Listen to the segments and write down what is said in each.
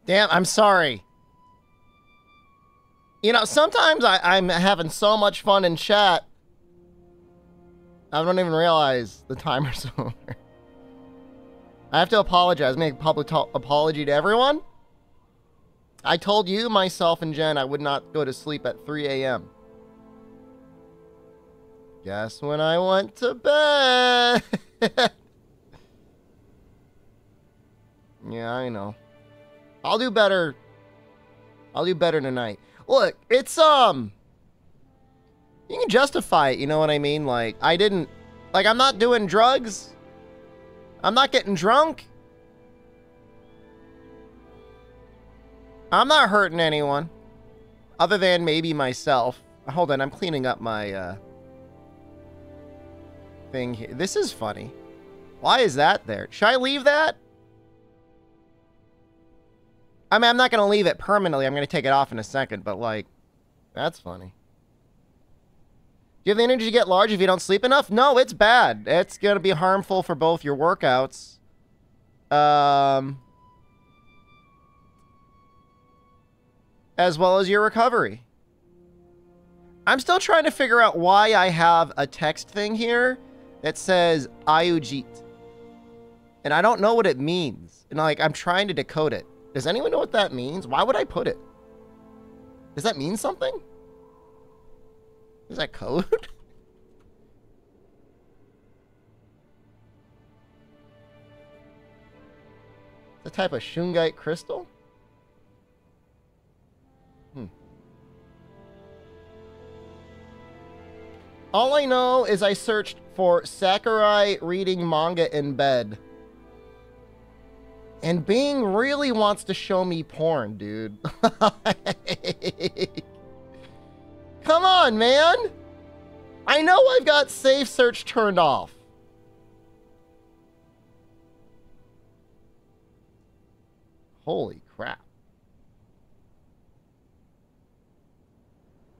Damn, I'm sorry. You know, sometimes I'm having so much fun in chat, I don't even realize the timer's over. I have to apologize. Make a public apology to everyone. I told you, myself, and Jen I would not go to sleep at 3 a.m. Guess when I went to bed. Yeah, I know. I'll do better. I'll do better tonight. Look, it's, you can justify it, you know what I mean? Like, I'm not doing drugs. I'm not getting drunk. I'm not hurting anyone. Other than maybe myself. Hold on, I'm cleaning up my, thing here. This is funny. Why is that there? Should I leave that? I mean, I'm not going to leave it permanently. I'm going to take it off in a second, but, like, that's funny. Do you have the energy to get large if you don't sleep enough? No, it's bad. It's going to be harmful for both your workouts. As well as your recovery. I'm still trying to figure out why I have a text thing here that says Ayujit. And I don't know what it means. And, like, I'm trying to decode it. Does anyone know what that means? Why would I put it? Does that mean something? Is that code? The type of shungite crystal? All I know is I searched for Sakurai reading manga in bed. And Bing really wants to show me porn, dude. Come on, man. I know I've got safe search turned off. Holy crap.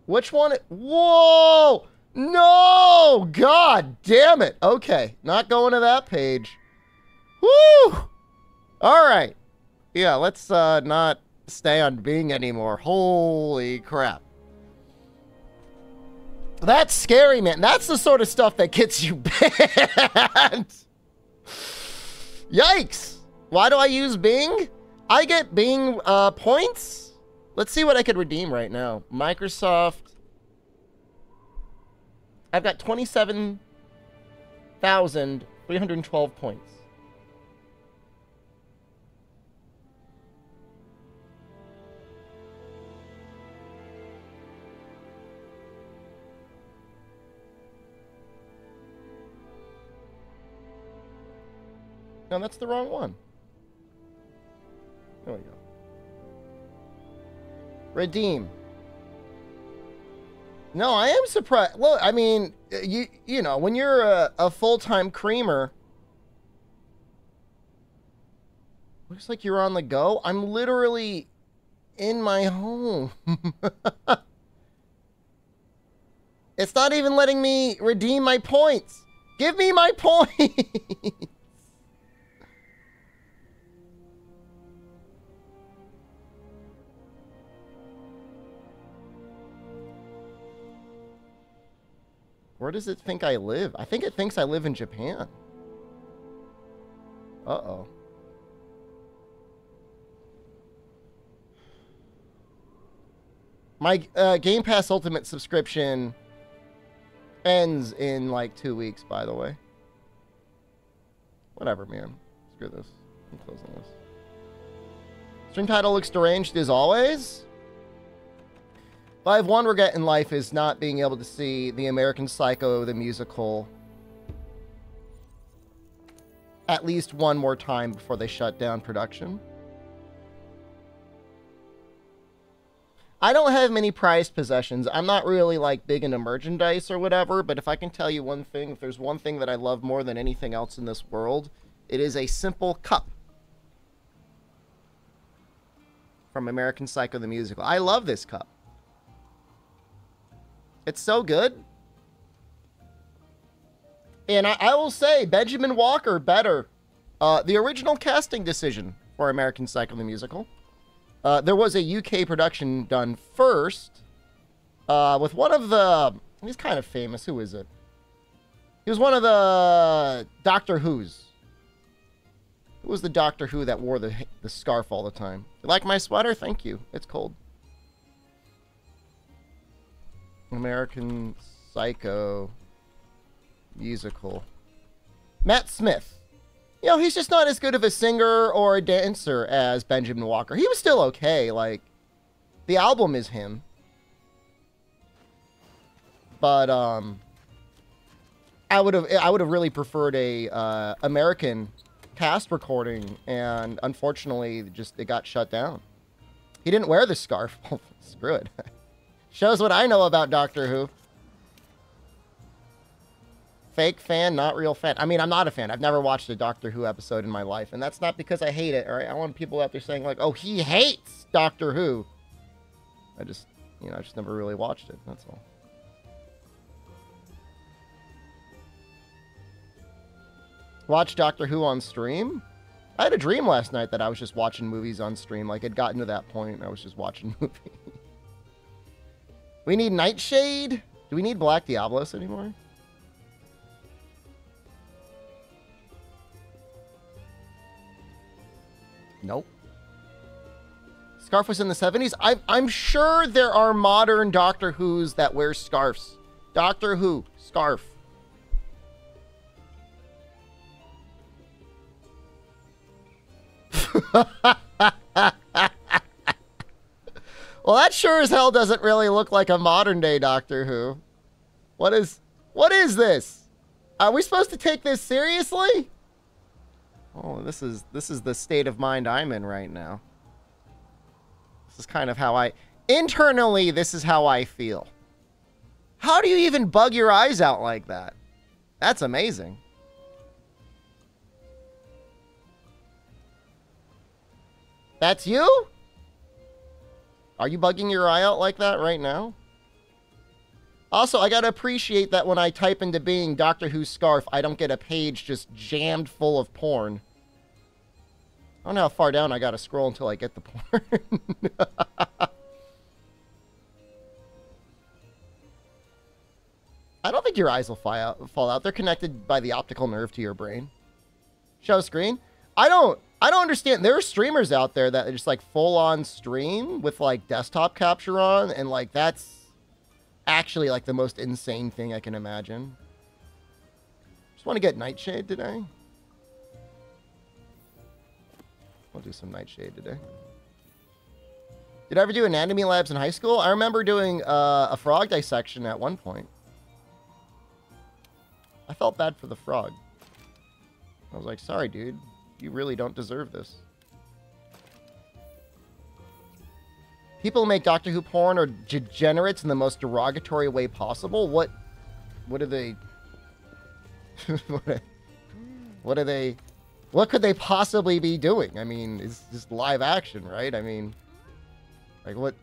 Which one? Whoa! No! God damn it. Okay, not going to that page. Woo! All right. Yeah, let's not stay on Bing anymore. Holy crap. That's scary, man. That's the sort of stuff that gets you banned. Yikes. Why do I use Bing? I get Bing points. Let's see what I could redeem right now. Microsoft. I've got 27,312 points. No, that's the wrong one. There we go. Redeem. No, I am surprised. Look, I mean, you know, when you're a full-time creamer, looks like you're on the go. I'm literally in my home. It's not even letting me redeem my points. Give me my points. Where does it think I live? I think it thinks I live in Japan. Uh-oh. My Game Pass Ultimate subscription ends in like 2 weeks, by the way. Whatever, man. Screw this. I'm closing this. Stream title looks deranged as always. If I have one regret in life is not being able to see the American Psycho, the musical, at least one more time before they shut down production. I don't have many prized possessions. I'm not really like big into merchandise or whatever, but if I can tell you one thing, if there's one thing that I love more than anything else in this world, it is a simple cup from American Psycho, the musical. I love this cup. It's so good. And I will say, Benjamin Walker, better. The original casting decision for American Psycho, the musical. There was a UK production done first with one of the... He's kind of famous. Who is it? He was one of the Doctor Who's. Who was the Doctor Who that wore the scarf all the time? You like my sweater? Thank you. It's cold. American Psycho musical. Matt Smith. You know, he's just not as good of a singer or a dancer as Benjamin Walker. He was still okay. Like, the album is him. But, I would have really preferred a American cast recording, and unfortunately, just it got shut down. He didn't wear the scarf. Screw it. Shows what I know about Doctor Who. Fake fan, not real fan. I mean, I'm not a fan. I've never watched a Doctor Who episode in my life, and that's not because I hate it, all right? I want people out there saying, like, oh, he hates Doctor Who. I just never really watched it, that's all. Watch Doctor Who on stream? I had a dream last night that I was just watching movies on stream. Like, it gotten to that point, and I was just watching movies. We need Nightshade? Do we need Black Diablos anymore? Nope. Scarf was in the 70s? I'm sure there are modern Doctor Who's that wear scarves. Doctor Who, scarf. Well, that sure as hell doesn't really look like a modern day Doctor Who. What is this? Are we supposed to take this seriously? Oh, this is the state of mind I'm in right now. This is kind of how internally, this is how I feel. How do you even bug your eyes out like that? That's amazing. That's you? Are you bugging your eye out like that right now? Also, I gotta appreciate that when I type into Bing Doctor Who scarf, I don't get a page just jammed full of porn. I don't know how far down I gotta scroll until I get the porn. I don't think your eyes will fall out. They're connected by the optical nerve to your brain. Show screen? I don't understand. There are streamers out there that just like full on stream with like desktop capture on, and like that's actually like the most insane thing I can imagine. Just want to get Nightshade today. We'll do some Nightshade today. Did I ever do anatomy labs in high school? I remember doing a frog dissection at one point. I felt bad for the frog. I was like, sorry, dude. You really don't deserve this. People who make Doctor Who porn are degenerates in the most derogatory way possible. What are they? What could they possibly be doing? I mean, it's just live action, right? I mean, like what?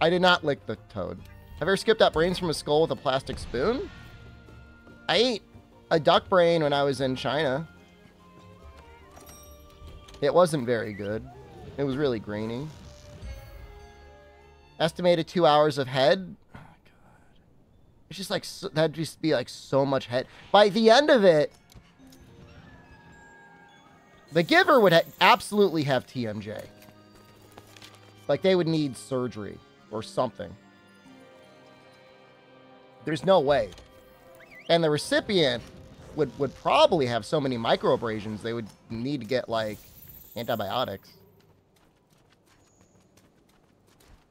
I did not lick the toad. Have you ever skipped out brains from a skull with a plastic spoon? I ate a duck brain when I was in China. It wasn't very good. It was really grainy. Estimated 2 hours of head. Oh my god. It's just like, that'd just be like so much head. By the end of it, the giver would absolutely have TMJ. Like they would need surgery or something. There's no way. And the recipient would probably have so many microabrasions they would need to get like antibiotics.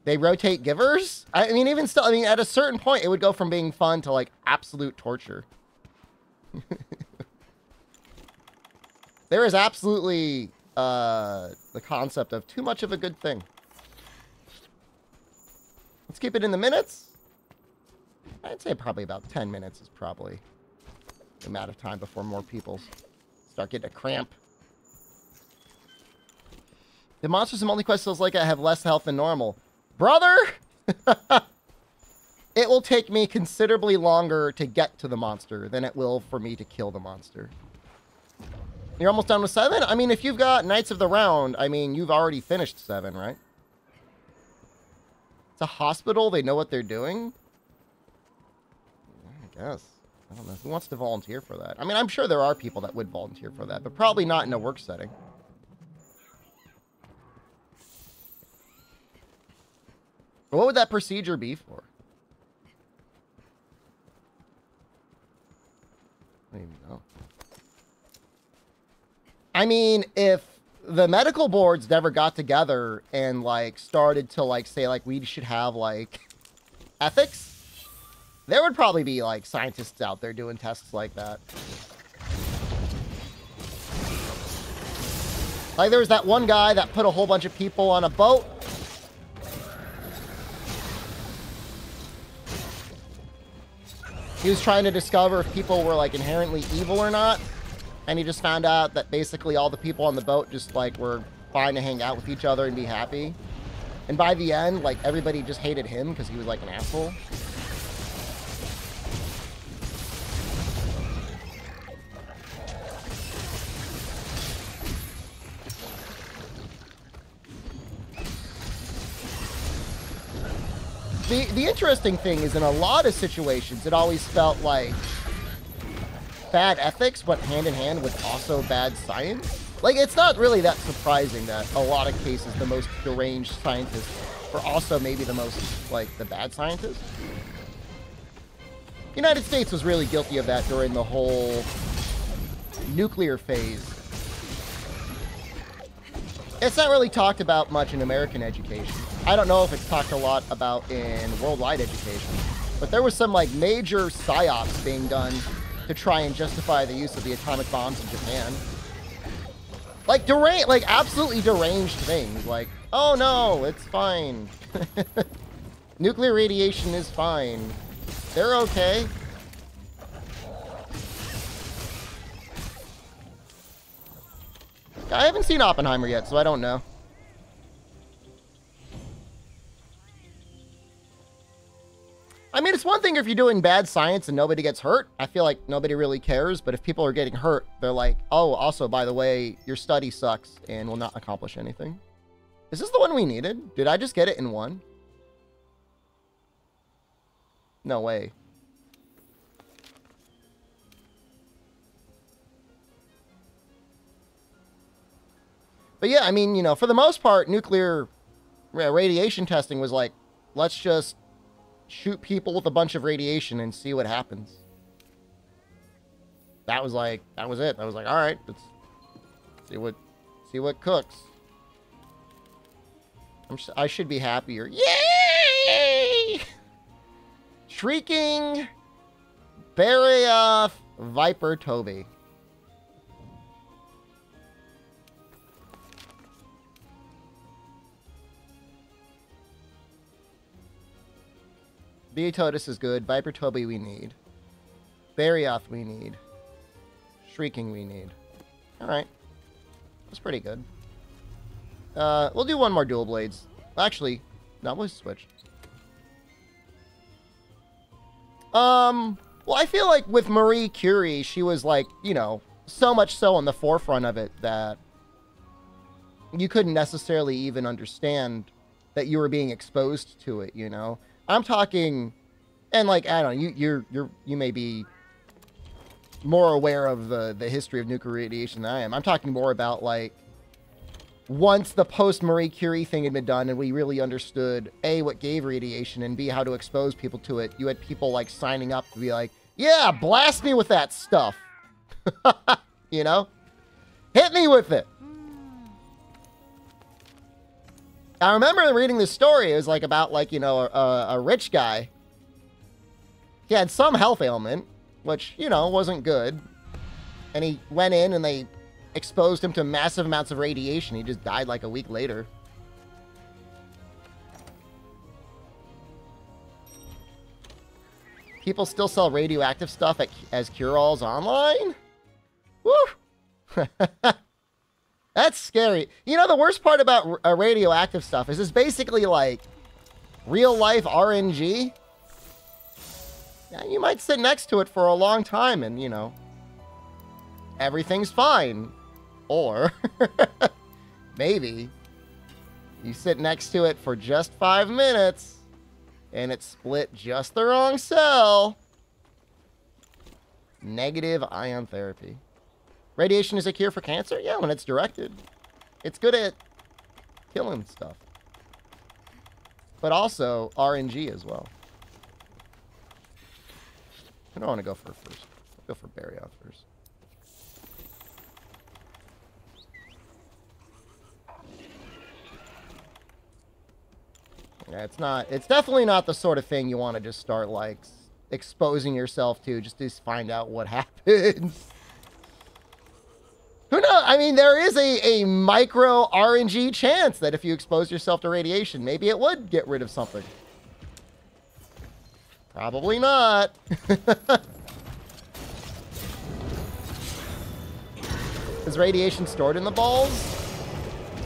They rotate givers? I mean, even still, I mean, at a certain point, it would go from being fun to like absolute torture. There is absolutely the concept of too much of a good thing. Let's keep it in the minutes. I'd say probably about 10 minutes is probably the amount of time before more people start getting a cramp. The monsters in MultiQuest feels like I have less health than normal. Brother! It will take me considerably longer to get to the monster than it will for me to kill the monster. You're almost done with 7? I mean, if you've got Knights of the Round, I mean, you've already finished 7, right? It's a hospital. They know what they're doing. I guess. I don't know. Who wants to volunteer for that? I mean, I'm sure there are people that would volunteer for that, but probably not in a work setting. What would that procedure be for? I don't even know. I mean, if the medical boards never got together and, like, started to, like, say, like, we should have, like, ethics, there would probably be, like, scientists out there doing tests like that. Like, there was that one guy that put a whole bunch of people on a boat. He was trying to discover if people were, like, inherently evil or not. And he just found out that basically all the people on the boat just, like, were fine to hang out with each other and be happy. And by the end, like, everybody just hated him because he was, like, an asshole. The interesting thing is, in a lot of situations, it always felt like bad ethics went hand in hand with also bad science. Like, it's not really that surprising that a lot of cases the most deranged scientists were also maybe the most, like, the bad scientists. The United States was really guilty of that during the whole nuclear phase. It's not really talked about much in American education. I don't know if it's talked a lot about in worldwide education, but there was some, like, major psyops being done to try and justify the use of the atomic bombs in Japan. Like, like, absolutely deranged things. Like, oh no, it's fine. Nuclear radiation is fine. They're okay. I haven't seen Oppenheimer yet, so I don't know. I mean, it's one thing if you're doing bad science and nobody gets hurt. I feel like nobody really cares. But if people are getting hurt, they're like, oh, also, by the way, your study sucks and will not accomplish anything. Is this the one we needed? Did I just get it in one? No way. But yeah, I mean, you know, for the most part, nuclear radiation testing was like, let's just shoot people with a bunch of radiation and see what happens. That was like, that was it. I was like, all right, let's see what cooks. I should be happier. Yay! Shrieking Barioth Viper Toby. Beatotus is good. Viper Toby we need. Barioth we need. Shrieking we need. Alright. That's pretty good. We'll do one more dual blades. Actually, no, we'll switch. Well, I feel like with Marie Curie, she was like, you know, so much so on the forefront of it that you couldn't necessarily even understand that you were being exposed to it, you know? I'm talking, and like, I don't know, you may be more aware of the history of nuclear radiation than I am. I'm talking more about, like, once the post-Marie Curie thing had been done and we really understood, A, what gave radiation, and B, how to expose people to it, you had people, like, signing up to be like, yeah, blast me with that stuff. You know? Hit me with it. I remember reading this story. It was like about, like, you know, a rich guy. He had some health ailment, which, you know, wasn't good. And he went in and they exposed him to massive amounts of radiation. He just died like a week later. People still sell radioactive stuff as cure-alls online? Woo! That's scary. You know, the worst part about radioactive stuff is it's basically like real-life RNG. Yeah, you might sit next to it for a long time and, you know, everything's fine. Or maybe you sit next to it for just 5 minutes and it split just the wrong cell. Negative ion therapy. Radiation is a cure for cancer? Yeah, when it's directed. It's good at killing stuff. But also RNG as well. Who do I want to go for first? I'll go for Baryon first. Yeah, it's definitely not the sort of thing you want to just start, like, exposing yourself to just to find out what happens. Who knows? I mean, there is a micro RNG chance that if you expose yourself to radiation, maybe it would get rid of something. Probably not. Is radiation stored in the balls?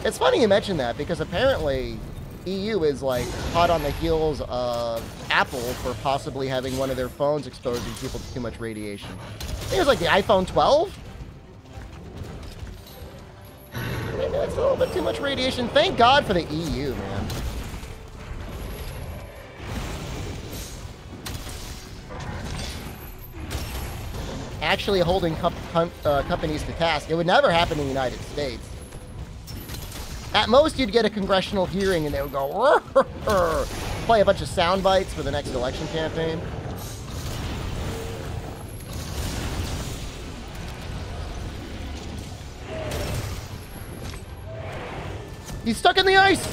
It's funny you mention that, because apparently EU is, like, hot on the heels of Apple for possibly having one of their phones exposing people to too much radiation. I think it was like the iPhone 12. Maybe that's a little bit too much radiation. Thank God for the EU, man. Actually holding companies to task. It would never happen in the United States. At most, you'd get a congressional hearing and they would go, "Rrr, rrr, rrr," play a bunch of sound bites for the next election campaign. He's stuck in the ice!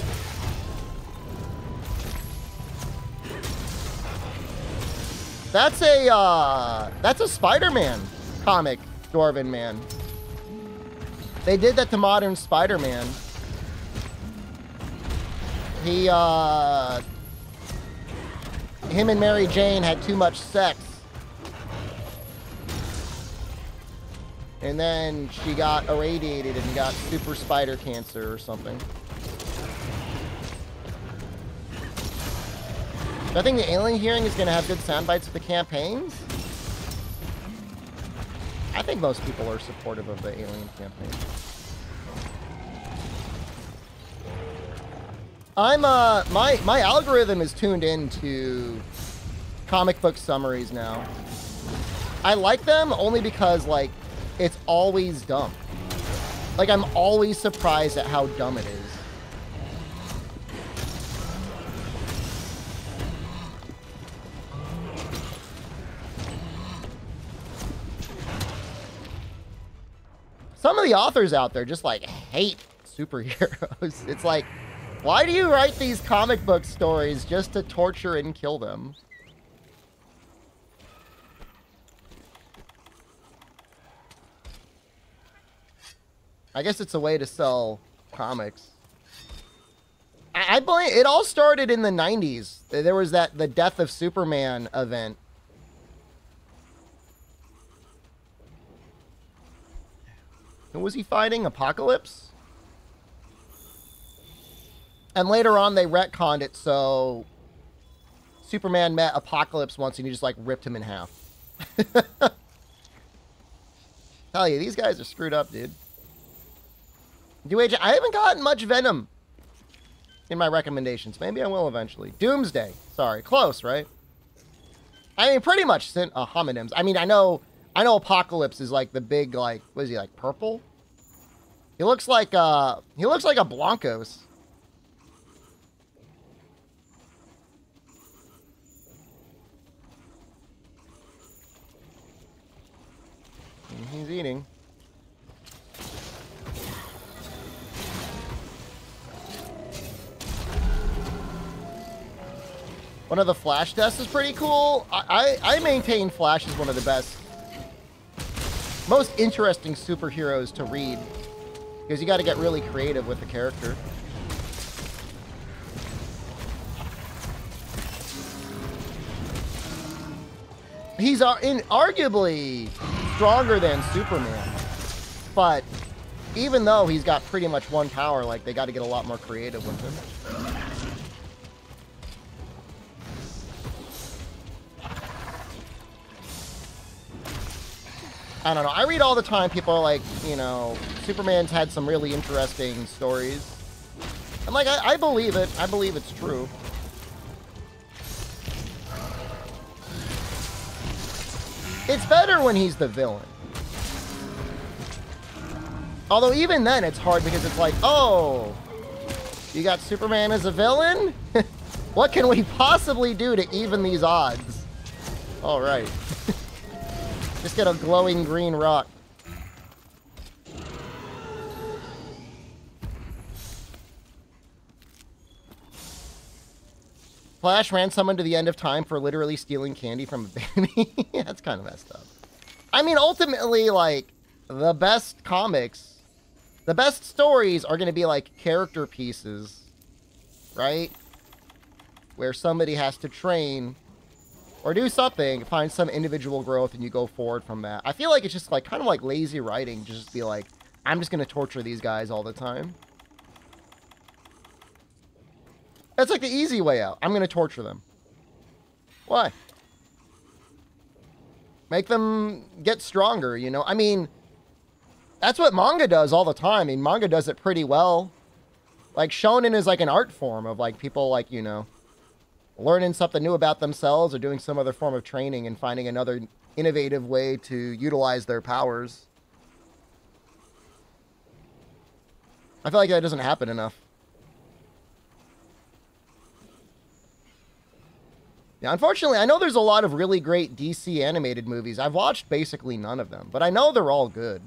That's a Spider-Man comic, Dwarven Man. They did that to modern Spider-Man. Him and Mary Jane had too much sex. And then she got irradiated and got super spider cancer or something. Do I think the alien hearing is going to have good sound bites for the campaigns? I think most people are supportive of the alien campaign. My algorithm is tuned into comic book summaries now. I like them only because, like, it's always dumb. Like, I'm always surprised at how dumb it is. Some of the authors out there just, like, hate superheroes. It's like, why do you write these comic book stories just to torture and kill them? I guess it's a way to sell comics. I blame it. All started in the 90s. There was the Death of Superman event. Who was he fighting? Apocalypse? And later on, they retconned it, so Superman met Apocalypse once, and he just, like, ripped him in half. Tell you, these guys are screwed up, dude. I haven't gotten much Venom in my recommendations. Maybe I will eventually. Doomsday. Sorry. Close, right? I mean, pretty much homonyms. I mean, I know Apocalypse is, like, the big, like, what is he, like, purple? He looks like a Blancos. He's eating. One of the Flash deaths is pretty cool. I maintain Flash is one of the best, most interesting superheroes to read, because you got to get really creative with the character. He's arguably stronger than Superman, but even though he's got pretty much one power, like, they got to get a lot more creative with him. I don't know. I read all the time. People are like, you know, Superman's had some really interesting stories. I'm like, I believe it. I believe it's true. It's better when he's the villain. Although even then it's hard because it's like, oh, you got Superman as a villain? What can we possibly do to even these odds? All right. Just get a glowing green rock. Flash ran someone to the end of time for literally stealing candy from a baby. That's kind of messed up. I mean, ultimately, like, the best comics, the best stories are going to be like character pieces, right? Where somebody has to train or do something, find some individual growth, and you go forward from that. I feel like it's just like kind of like lazy writing, just be like, I'm just going to torture these guys all the time. That's like the easy way out. I'm going to torture them. Why? Make them get stronger, you know? I mean, that's what manga does all the time. I mean, manga does it pretty well. Like, shonen is like an art form of like people like, you know, learning something new about themselves or doing some other form of training and finding another innovative way to utilize their powers. I feel like that doesn't happen enough. Yeah, unfortunately, I know there's a lot of really great DC animated movies. I've watched basically none of them, but I know they're all good.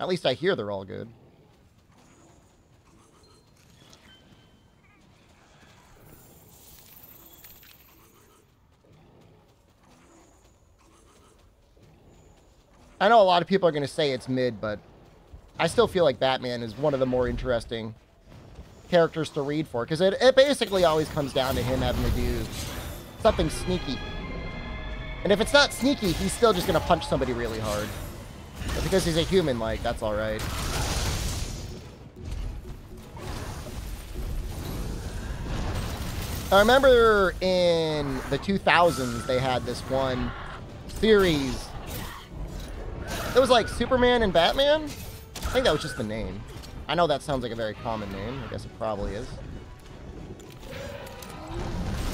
At least I hear they're all good. I know a lot of people are going to say it's mid, but I still feel like Batman is one of the more interesting characters to read for, because it basically always comes down to him having to do something sneaky. And if it's not sneaky, he's still just going to punch somebody really hard. But because he's a human, like, that's alright. I remember in the 2000s, they had this one series. It was like Superman and Batman. I think that was just the name. I know that sounds like a very common name. I guess it probably is.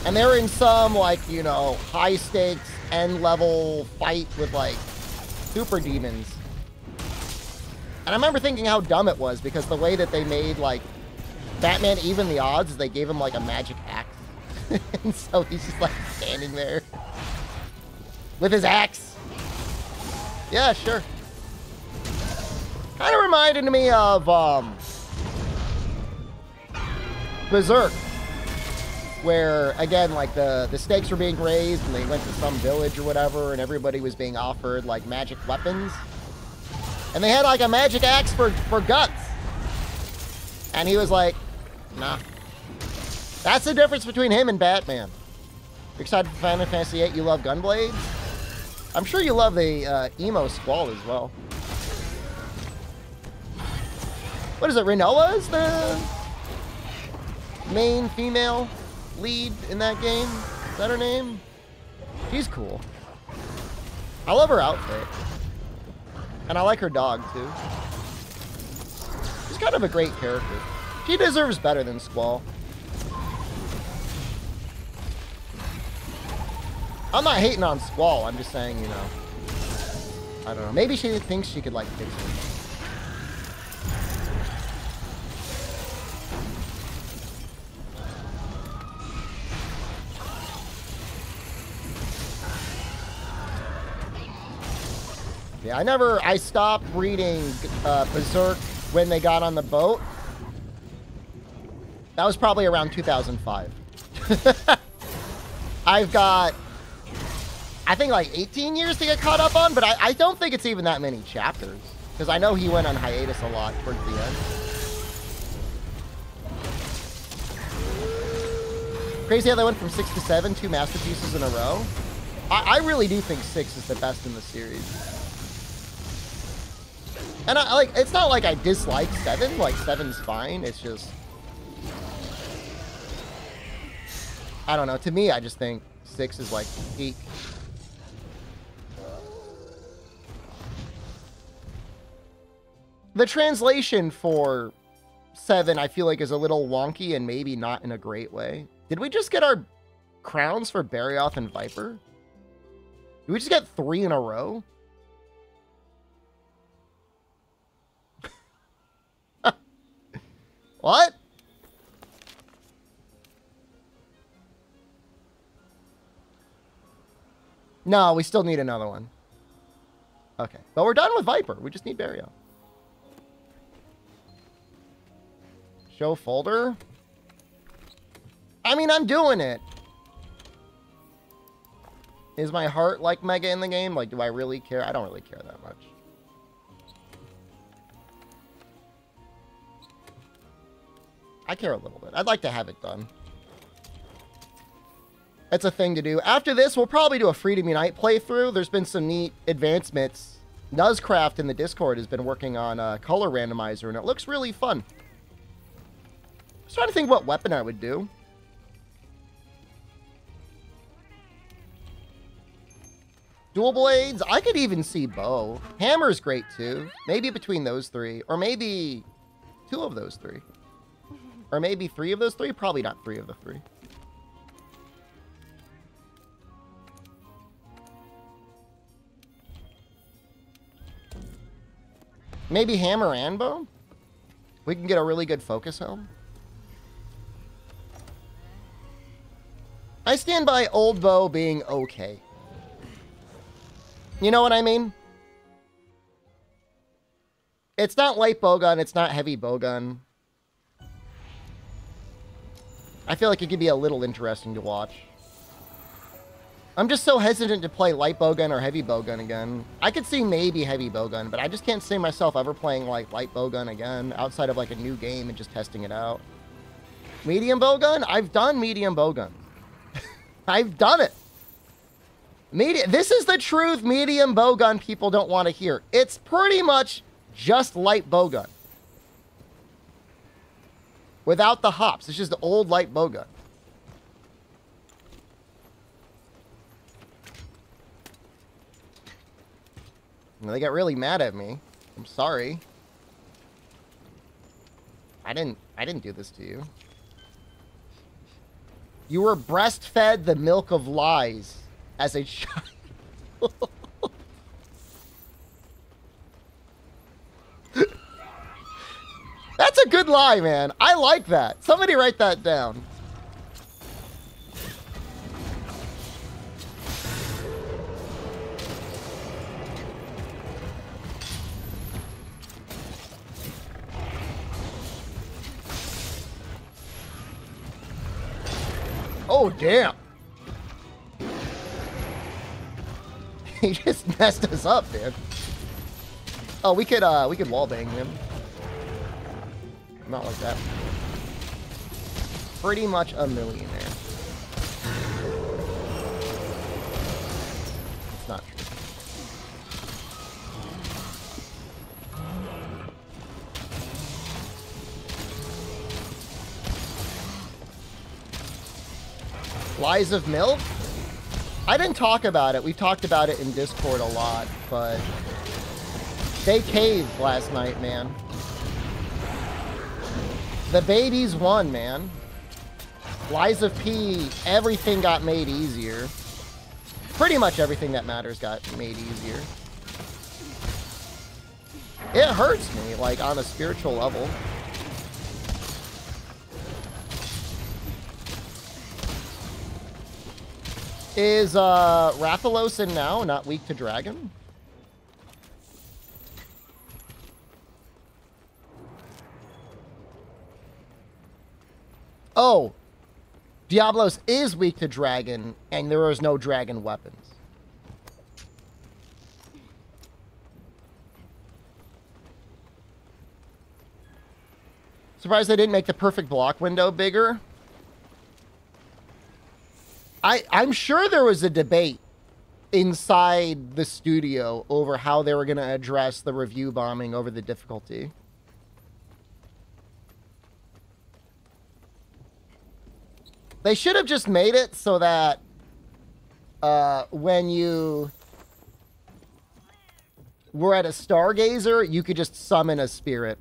And they were in some, like, you know, high-stakes, end-level fight with, like, super demons. And I remember thinking how dumb it was, because the way that they made, like, Batman even the odds is they gave him, like, a magic axe. And so he's just, like, standing there with his axe. Yeah, sure. Kind of reminded me of, Berserk. Where, again, like, the stakes were being raised, and they went to some village or whatever, and everybody was being offered, like, magic weapons. And they had, like, a magic axe for guts. And he was like, nah. That's the difference between him and Batman. You're excited for Final Fantasy VIII? You love Gunblades? I'm sure you love the emo Squall as well. What is it, Rinoa is the main female lead in that game? Is that her name? She's cool. I love her outfit. And I like her dog, too. She's kind of a great character. She deserves better than Squall. I'm not hating on Squall. I'm just saying, you know. I don't know. Maybe she thinks she could, like, fix it. Yeah, I stopped reading Berserk when they got on the boat. That was probably around 2005. I've got, I think, like 18 years to get caught up on, but I don't think it's even that many chapters. Because I know he went on hiatus a lot towards the end. Crazy how they went from 6 to 7, 2 masterpieces in a row. I really do think 6 is the best in the series. And it's not like I dislike 7, like 7's fine, it's just, I don't know, to me I just think 6 is like peak. The translation for 7, I feel like, is a little wonky and maybe not in a great way. Did we just get our crowns for Barioth and Viper? Did we just get 3 in a row? What? No, we still need another one. Okay. But we're done with Viper. We just need Barioth. Show folder? I mean, I'm doing it. Is my heart like mega in the game? Like, do I really care? I don't really care that much. I care a little bit. I'd like to have it done. It's a thing to do. After this, we'll probably do a Freedom Unite playthrough. There's been some neat advancements. Nuzcraft in the Discord has been working on a color randomizer, and it looks really fun. I was trying to think what weapon I would do. Dual blades. I could even see bow. Hammer's great too. Maybe between those 3. Or maybe 2 of those 3. Or maybe 3 of those 3. Probably not 3 of the 3. Maybe hammer and bow? We can get a really good focus helm. I stand by old bow being okay. You know what I mean? It's not light bowgun, it's not heavy bowgun. I feel like it could be a little interesting to watch. I'm just so hesitant to play light bowgun or heavy bowgun again. I could see maybe heavy bowgun, but I just can't see myself ever playing like light bowgun again outside of like a new game and just testing it out. Medium bowgun? I've done medium bowgun. I've done it. This is the truth medium bowgun people don't want to hear. It's pretty much just light bowgun. Without the hops. It's just the old light bowgun. And they got really mad at me. I'm sorry. I didn't do this to you. You were breastfed the milk of lies as a child. That's a good lie, man. I like that. Somebody write that down. Oh, damn. He just messed us up, dude. Oh, we could wallbang him. Not like that. Pretty much a millionaire. It's not true. Lies of milk? I didn't talk about it. We talked about it in Discord a lot, but they caved last night, man. The babies won, man. Lies of P, everything got made easier. Pretty much everything that matters got made easier. It hurts me, like, on a spiritual level. Is Rathalos in now, not weak to dragon? Oh, Diablos is weak to dragon, and there is no dragon weapons. Surprised they didn't make the perfect block window bigger. I'm sure there was a debate inside the studio over how they were going to address the review bombing over the difficulty. They should have just made it so that when you were at a Stargazer, you could just summon a spirit.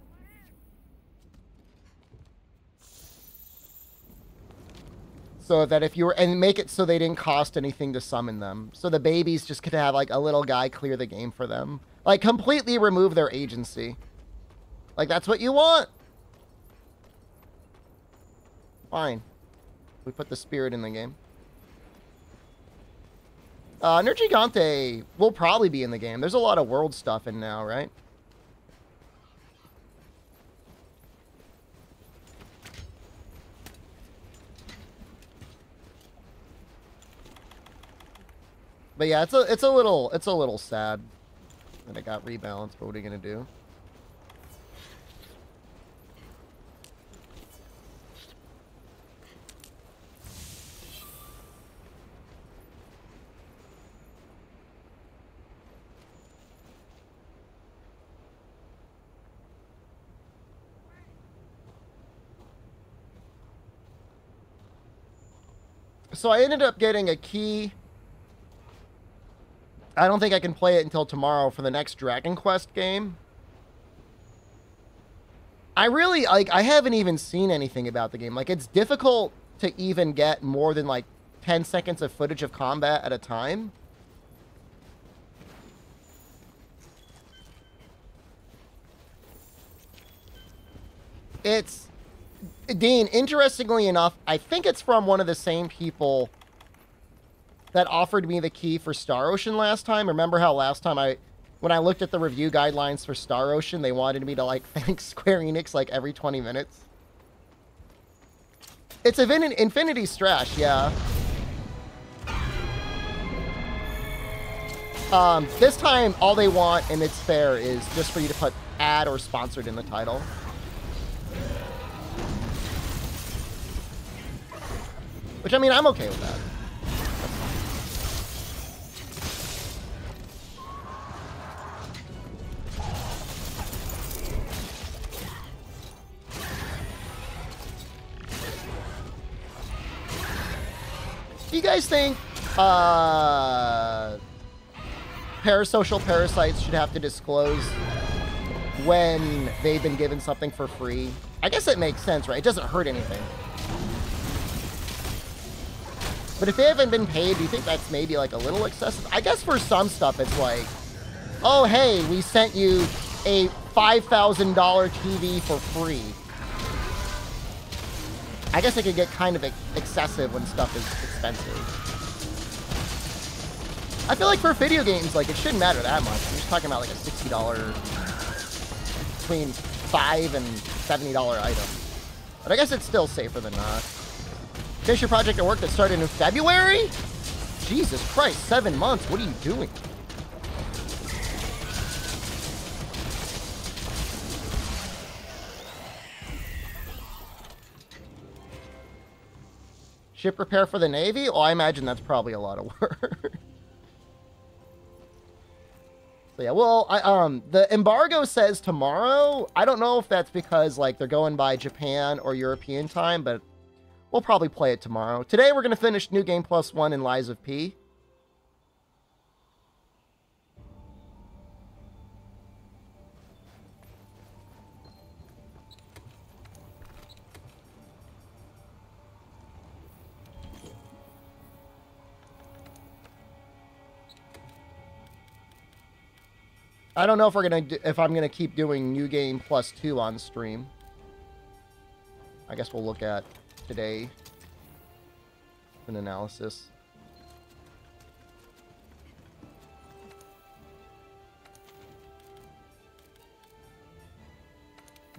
So that if you were, and make it so they didn't cost anything to summon them. So the babies just could have like a little guy clear the game for them. Like completely remove their agency. Like that's what you want. Fine. We put the spirit in the game. Nergigante will probably be in the game. There's a lot of world stuff in now, right? But yeah, it's a little sad that it got rebalanced, but what are you gonna do? So I ended up getting a key. I don't think I can play it until tomorrow for the next Dragon Quest game. I really, like, I haven't even seen anything about the game. Like, it's difficult to even get more than, like, 10 seconds of footage of combat at a time. It's... Dean, interestingly enough, I think it's from one of the same people that offered me the key for Star Ocean last time. Remember how last time when I looked at the review guidelines for Star Ocean, they wanted me to, like, thank Square Enix, like, every 20 minutes? It's Infinity Strash, yeah. This time, all they want, and it's fair, is just for you to put ad or sponsored in the title. Which, I mean, I'm okay with that. Do you guys think parasocial parasites should have to disclose when they've been given something for free? I guess it makes sense, right? It doesn't hurt anything. But if they haven't been paid, do you think that's maybe like a little excessive? I guess for some stuff it's like, oh hey, we sent you a $5,000 TV for free. I guess it could get kind of excessive when stuff is expensive. I feel like for video games, like, it shouldn't matter that much. I'm just talking about like a $60, between $5 and $70 item. But I guess it's still safer than not. Finish your project at work that started in February? Jesus Christ, 7 months. What are you doing? Ship repair for the Navy? Oh, I imagine that's probably a lot of work. So yeah, well, the embargo says tomorrow. I don't know if that's because, like, they're going by Japan or European time, but we'll probably play it tomorrow. Today, we're going to finish New Game Plus 1 in Lies of P. I don't know if I'm gonna keep doing New Game Plus 2 on stream. I guess we'll look at today an analysis.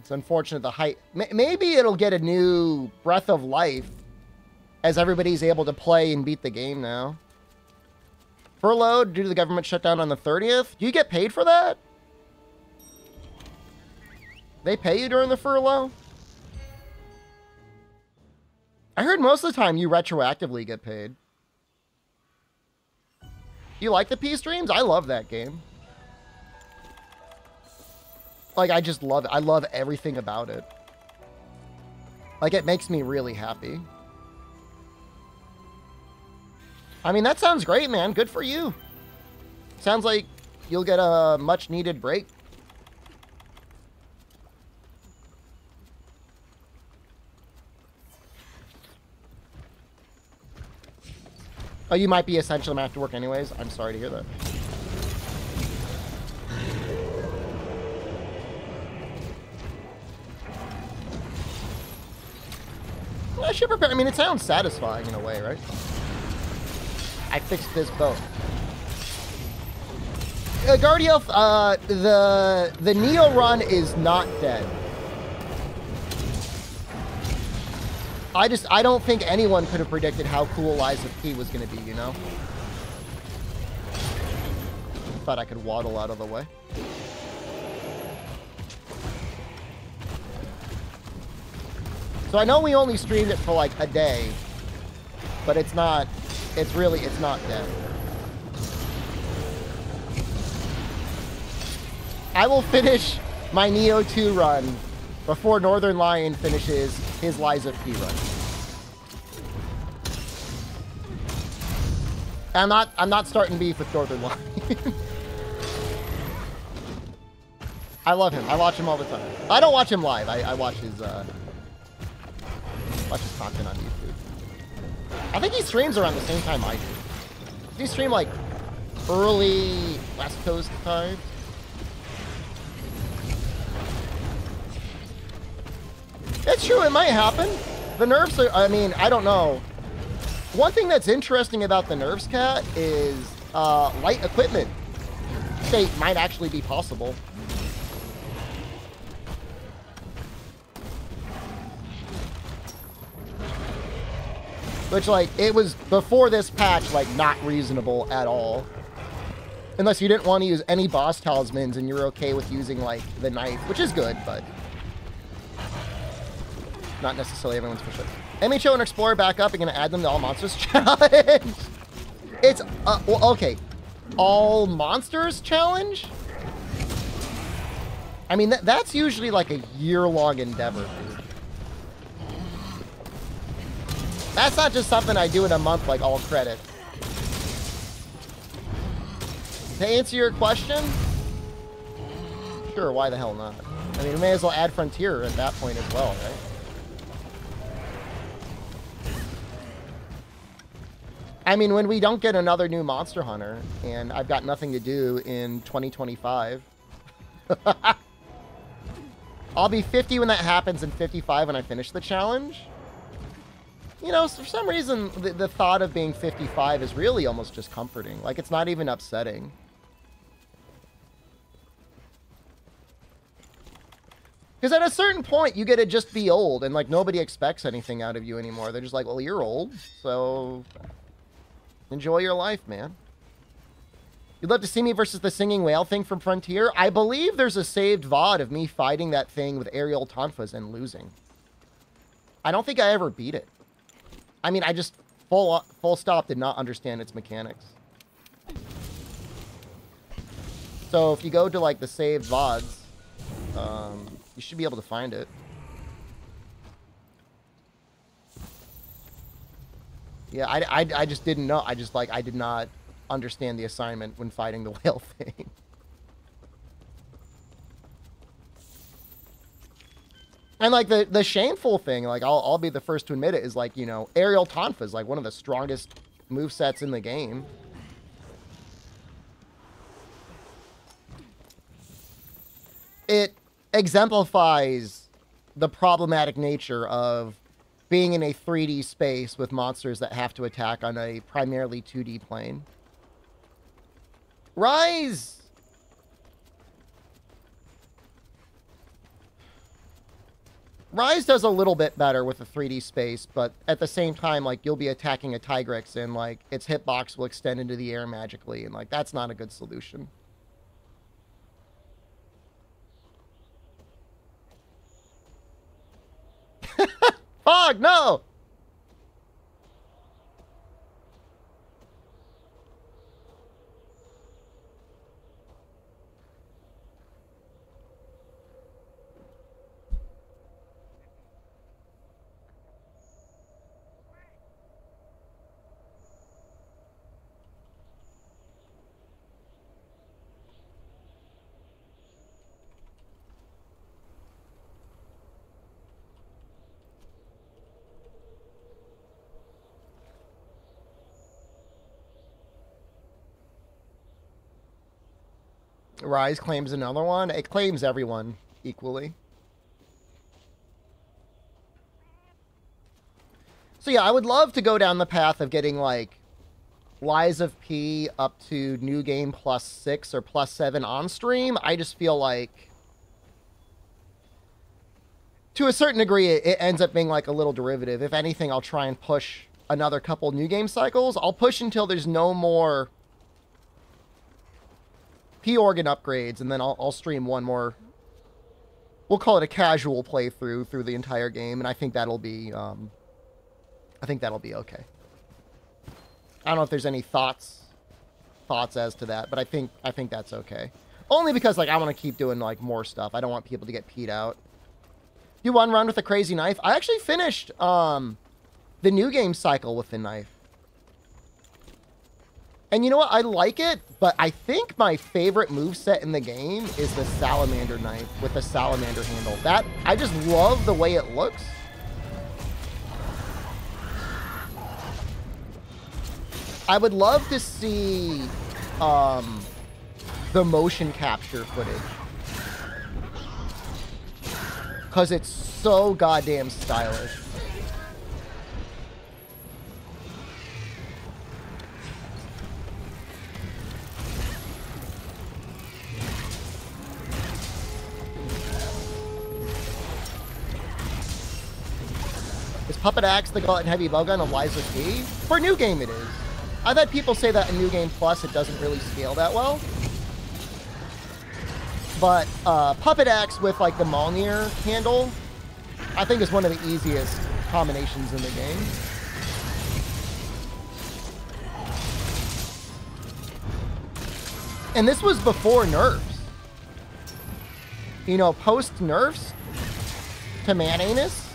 It's unfortunate the hype. Maybe it'll get a new breath of life as everybody's able to play and beat the game now. Furloughed due to the government shutdown on the 30th? Do you get paid for that? They pay you during the furlough? I heard most of the time you retroactively get paid. You like the P streams? I love that game. Like, I just love it. I love everything about it. Like, it makes me really happy. I mean, that sounds great, man. Good for you. Sounds like you'll get a much needed break. Oh, you might be essential enough to work anyways. I'm sorry to hear that. Well, ship repair. I mean, it sounds satisfying in a way, right? I fixed this boat. Guardielf, the Neo run is not dead. I don't think anyone could have predicted how cool Lies of P was going to be, you know? Thought I could waddle out of the way. So I know we only streamed it for like a day, but it's not dead. I will finish my Neo 2 run before Northern Lion finishes his Lies of P run. I'm not starting beef with Northern Lion. I love him. I watch him all the time. I don't watch him live. I watch his content on YouTube. I think he streams around the same time I do. Does he stream like early West Coast time? It's true, it might happen. The nerfs are, I mean, I don't know. One thing that's interesting about the nerfs, Cat, is light equipment state might actually be possible. Which, like, it was, before this patch, like, not reasonable at all. Unless you didn't want to use any boss talismans and you're okay with using, like, the knife, which is good, but not necessarily everyone's for sure. MHO and Explorer back up. You're going to add them to All Monsters Challenge. It's, well, okay. All Monsters Challenge? I mean, that's usually like a year-long endeavor, dude. That's not just something I do in a month like all credit. To answer your question, sure, why the hell not? I mean, we may as well add Frontier at that point as well, right? I mean, when we don't get another new Monster Hunter, and I've got nothing to do in 2025, I'll be 50 when that happens and 55 when I finish the challenge. You know, for some reason, the thought of being 55 is really almost just comforting. Like, it's not even upsetting. Because at a certain point, you get to just be old, and, like, nobody expects anything out of you anymore. They're just like, well, you're old, so enjoy your life, man. You'd love to see me versus the singing whale thing from Frontier? I believe there's a saved VOD of me fighting that thing with aerial tonfas and losing. I don't think I ever beat it. I mean, I just full stop did not understand its mechanics. So if you go to, like, the saved VODs, you should be able to find it. Yeah, I just didn't know. I did not understand the assignment when fighting the whale thing. And, like, the shameful thing, like, I'll be the first to admit it, is, like, you know, aerial tonfa is, like, one of the strongest movesets in the game. It exemplifies the problematic nature of being in a 3D space with monsters that have to attack on a primarily 2D plane. Rise does a little bit better with a 3D space, but at the same time, like, you'll be attacking a Tigrex and, like, its hitbox will extend into the air magically, and, like, that's not a good solution. Fog, no! Rise claims another one. It claims everyone equally. So yeah, I would love to go down the path of getting like Lies of P up to new game +6 or +7 on stream. I just feel like to a certain degree it ends up being like a little derivative. If anything, I'll try and push another couple new game cycles. I'll push until there's no more P organ upgrades, and then I'll stream one more. We'll call it a casual playthrough through the entire game, and I think that'll be okay. I don't know if there's any thoughts as to that, but I think that's okay. Only because like I want to keep doing like more stuff. I don't want people to get peed out. Do one run with a crazy knife. I actually finished the new game cycle with the knife. And you know what? I like it, but I think my favorite moveset in the game is the salamander knife with the salamander handle. That I just love the way it looks. I would love to see the motion capture footage. Because it's so goddamn stylish. Is Puppet Axe the Gauntlet Heavy Bowgun of Lies of P? For a new game it is. I've had people say that in New Game Plus it doesn't really scale that well. But Puppet Axe with like the Mjolnir handle, I think is one of the easiest combinations in the game. And this was before nerfs. You know, post nerfs to Man-Anus,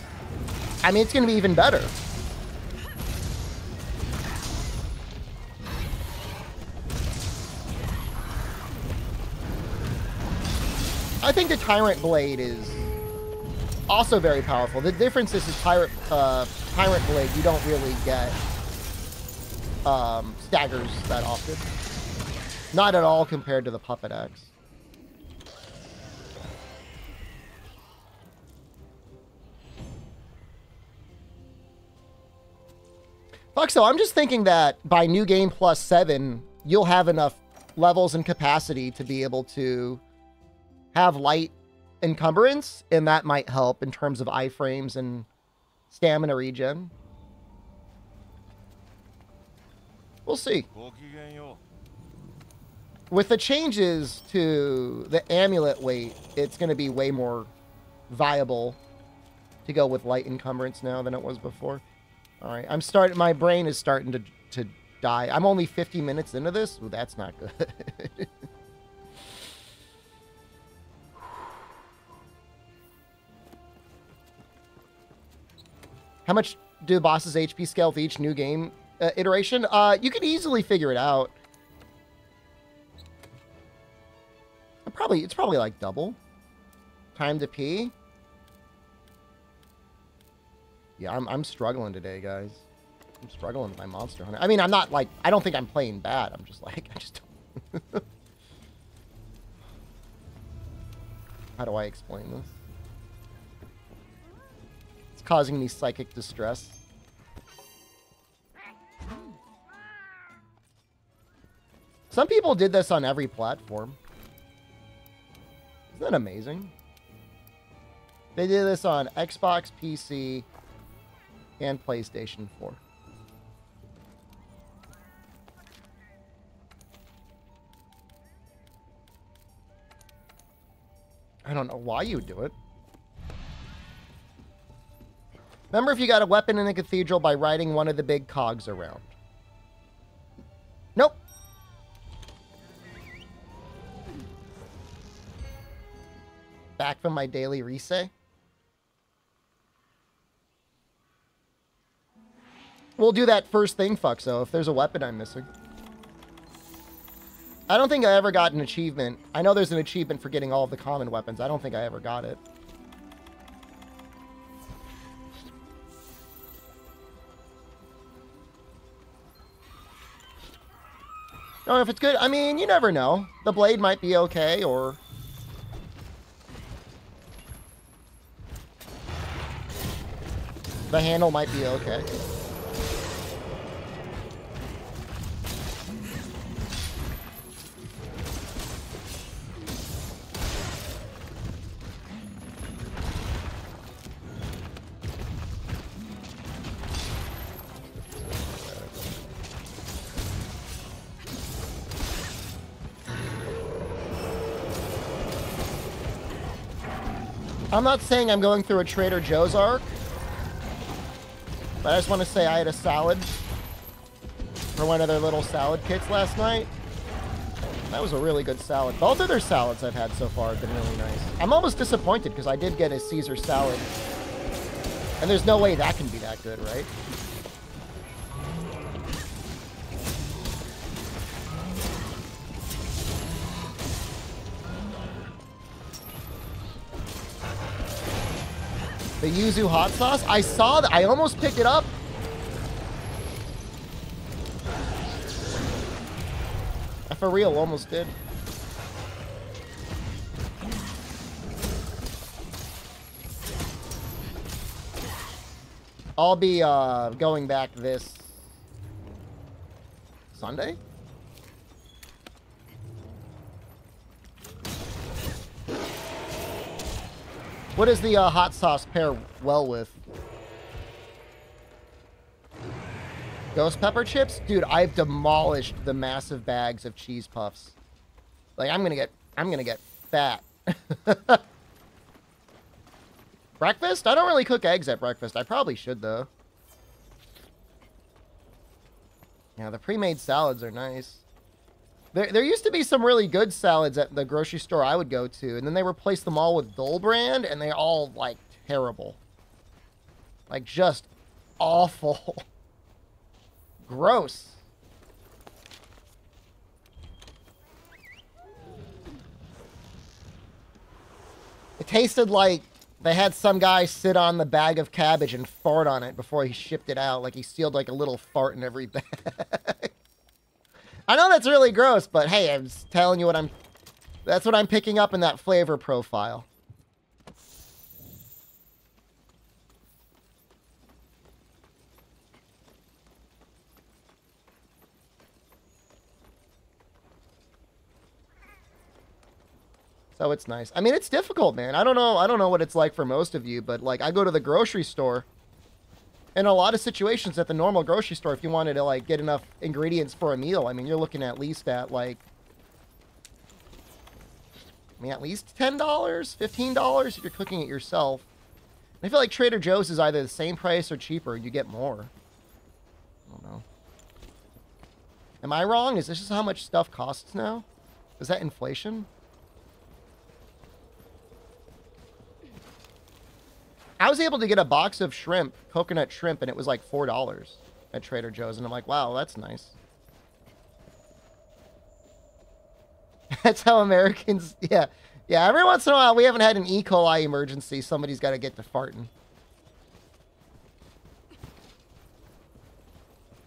I mean, it's going to be even better. I think the Tyrant Blade is also very powerful. The difference is the Tyrant Blade, you don't really get staggers that often. Not at all compared to the Puppet Axe. Fuck, so I'm just thinking that by New Game +7, you'll have enough levels and capacity to be able to have light encumbrance, and that might help in terms of iframes and stamina regen. We'll see. With the changes to the amulet weight, it's going to be way more viable to go with light encumbrance now than it was before. All right, my brain is starting to die. I'm only 50 minutes into this. Ooh, that's not good. How much do bosses HP scale with each new game iteration? You could easily figure it out. It's probably like double. Time to pee. Yeah, I'm struggling today, guys. I'm struggling with my Monster Hunter. I mean, I'm not like, I don't think I'm playing bad. I'm just like, I just don't. How do I explain this? Causing me psychic distress. Some people did this on every platform. Isn't that amazing? They did this on Xbox, PC, and PlayStation 4. I don't know why you would do it. Remember if you got a weapon in a cathedral by riding one of the big cogs around. Nope. Back from my daily reset. We'll do that first thing, fuck, so if there's a weapon I'm missing. I don't think I ever got an achievement. I know there's an achievement for getting all of the common weapons. I don't think I ever got it. No, if it's good, I mean, you never know. The blade might be okay, or... the handle might be okay. I'm not saying I'm going through a Trader Joe's arc, but I just want to say I had a salad for one of their little salad kits last night. That was a really good salad. Both of their salads I've had so far have been really nice. I'm almost disappointed because I did get a Caesar salad, and there's no way that can be that good, right? The yuzu hot sauce? I saw that. I almost picked it up. I for real almost did. I'll be going back this Sunday? What does the hot sauce pair well with? Ghost pepper chips? Dude, I've demolished the massive bags of cheese puffs. Like, I'm gonna get fat. Breakfast? I don't really cook eggs at breakfast. I probably should, though. Yeah, the pre-made salads are nice. There used to be some really good salads at the grocery store I would go to, and then they replaced them all with Dole brand, and they all, like, terrible. Like, just awful. Gross. It tasted like they had some guy sit on the bag of cabbage and fart on it before he shipped it out. Like, he sealed, like, a little fart in every bag. I know that's really gross, but hey, I'm just telling you that's what I'm picking up in that flavor profile. So it's nice. I mean, it's difficult, man. I don't know what it's like for most of you, but like I go to the grocery store. In a lot of situations at the normal grocery store, if you wanted to, like, get enough ingredients for a meal, I mean, you're looking at least at, like, at least $10, $15 if you're cooking it yourself. And I feel like Trader Joe's is either the same price or cheaper, and you get more. I don't know. Am I wrong? Is this just how much stuff costs now? Is that inflation? I was able to get a box of shrimp, coconut shrimp, and it was like $4 at Trader Joe's. And I'm like, wow, that's nice. That's how Americans, yeah. Yeah, every once in a while, we haven't had an E. coli emergency. Somebody's got to get to farting.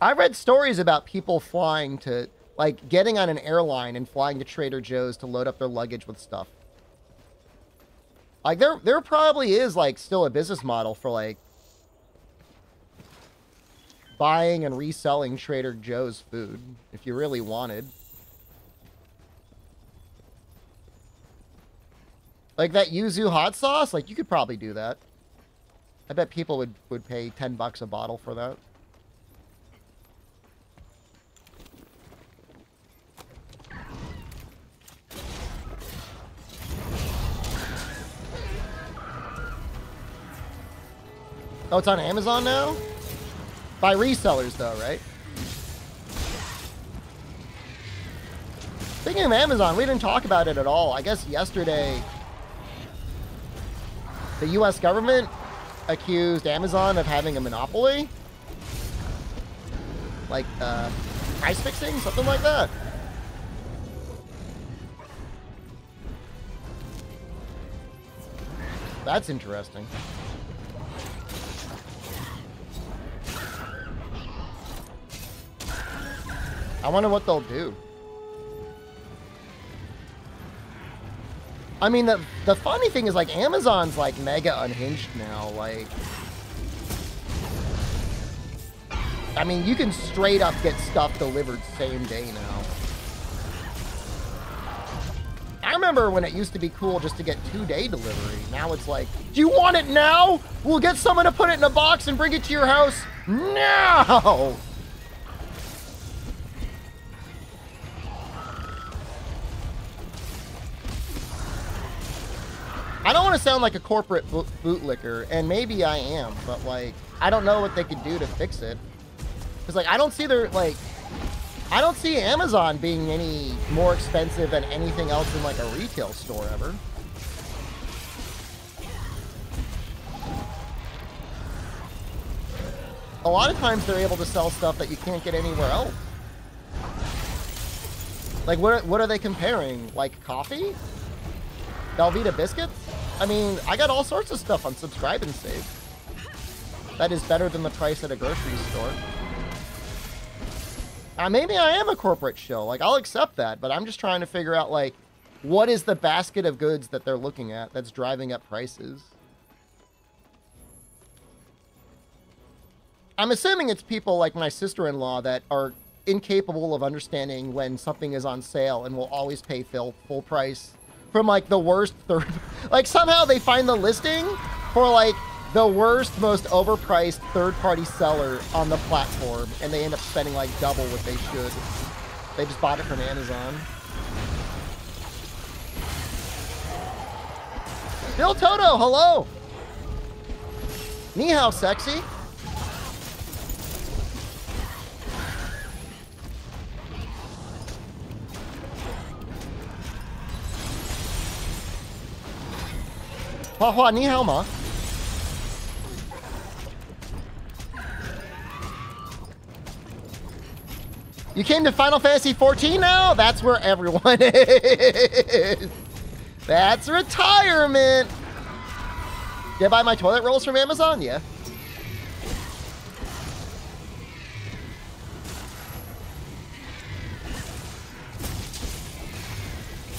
I read stories about people flying to, like, getting on an airline and flying to Trader Joe's to load up their luggage with stuff. Like, there probably is, like, still a business model for, like, buying and reselling Trader Joe's food, if you really wanted. Like, that yuzu hot sauce, like, you could probably do that. I bet people would pay $10 a bottle for that. Oh, it's on Amazon now? By resellers, though, right? Speaking of Amazon, we didn't talk about it at all. I guess yesterday, the U.S. government accused Amazon of having a monopoly. Like, price fixing? Something like that. That's interesting. I wonder what they'll do. I mean, the funny thing is, like, Amazon's, like, mega unhinged now. Like, I mean, you can straight up get stuff delivered same day now. I remember when it used to be cool just to get 2-day delivery. Now it's like, do you want it now? We'll get someone to put it in a box and bring it to your house now. I don't want to sound like a corporate bootlicker, and maybe I am, but, like, I don't know what they could do to fix it. Because, like, I don't see I don't see Amazon being any more expensive than anything else in, like, a retail store ever. A lot of times they're able to sell stuff that you can't get anywhere else. Like, what are they comparing? Like, coffee? Velveeta biscuits? I mean, I got all sorts of stuff on Subscribe and Save that is better than the price at a grocery store. Maybe I am a corporate shill. Like, I'll accept that, but I'm just trying to figure out, like, what is the basket of goods that they're looking at that's driving up prices? I'm assuming it's people like my sister-in-law that are incapable of understanding when something is on sale and will always pay full price from, like, the worst third... Like, somehow they find the listing for, like, the worst, most overpriced third-party seller on the platform, and they end up spending, like, double what they should. They just bought it from Amazon. Bill Toto, hello! Ni hao, sexy. Hua hua, ni hao ma. You came to Final Fantasy 14 now? That's where everyone is. That's retirement. Did I buy my toilet rolls from Amazon? Yeah.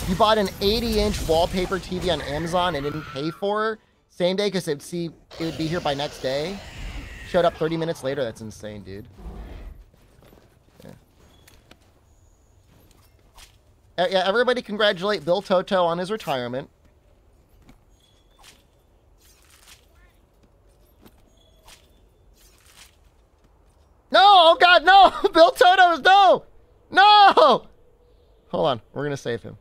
You bought an 80-inch wallpaper TV on Amazon and didn't pay for it same day because it would be here by next day. Showed up 30 minutes later. That's insane, dude. Yeah, everybody congratulate Bill Toto on his retirement. No! Oh, God, no! Bill Toto, no! No! Hold on. We're going to save him.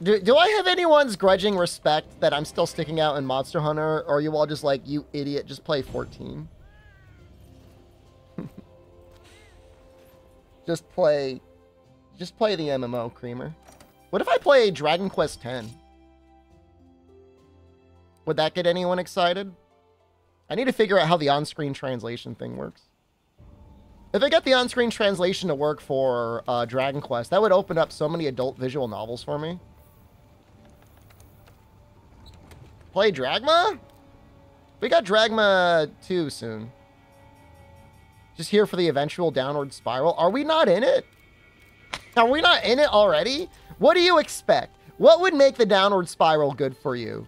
Do I have anyone's grudging respect that I'm still sticking out in Monster Hunter? Or are you all just like, you idiot, just play 14? Just play the MMO, Creamer. What if I play Dragon Quest X? Would that get anyone excited? I need to figure out how the on-screen translation thing works. If I get the on-screen translation to work for Dragon Quest, that would open up so many adult visual novels for me. Play Dragma? We got Dragma 2 soon. Just here for the eventual downward spiral. Are we not in it? Are we not in it already? What do you expect? What would make the downward spiral good for you?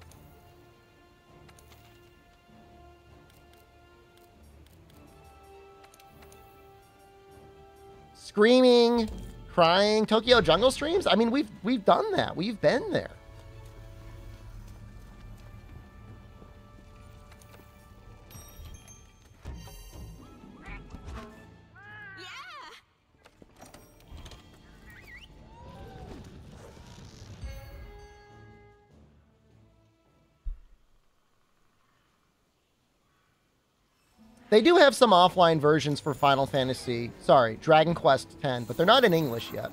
Screaming, crying, Tokyo Jungle streams? I mean, we've done that. We've been there. They do have some offline versions for Final Fantasy, sorry, Dragon Quest X, but they're not in English yet.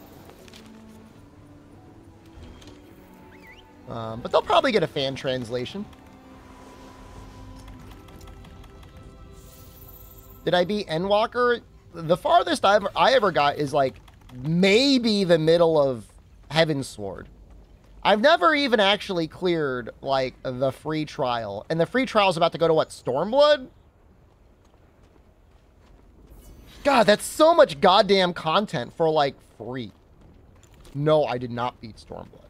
But they'll probably get a fan translation. Did I beat Endwalker? The farthest I ever got is like maybe the middle of Heaven's Sword. I've never even actually cleared like the free trial. And the free trial is about to go to what, Stormblood? God, that's so much goddamn content for, like, free. No, I did not beat Stormblood.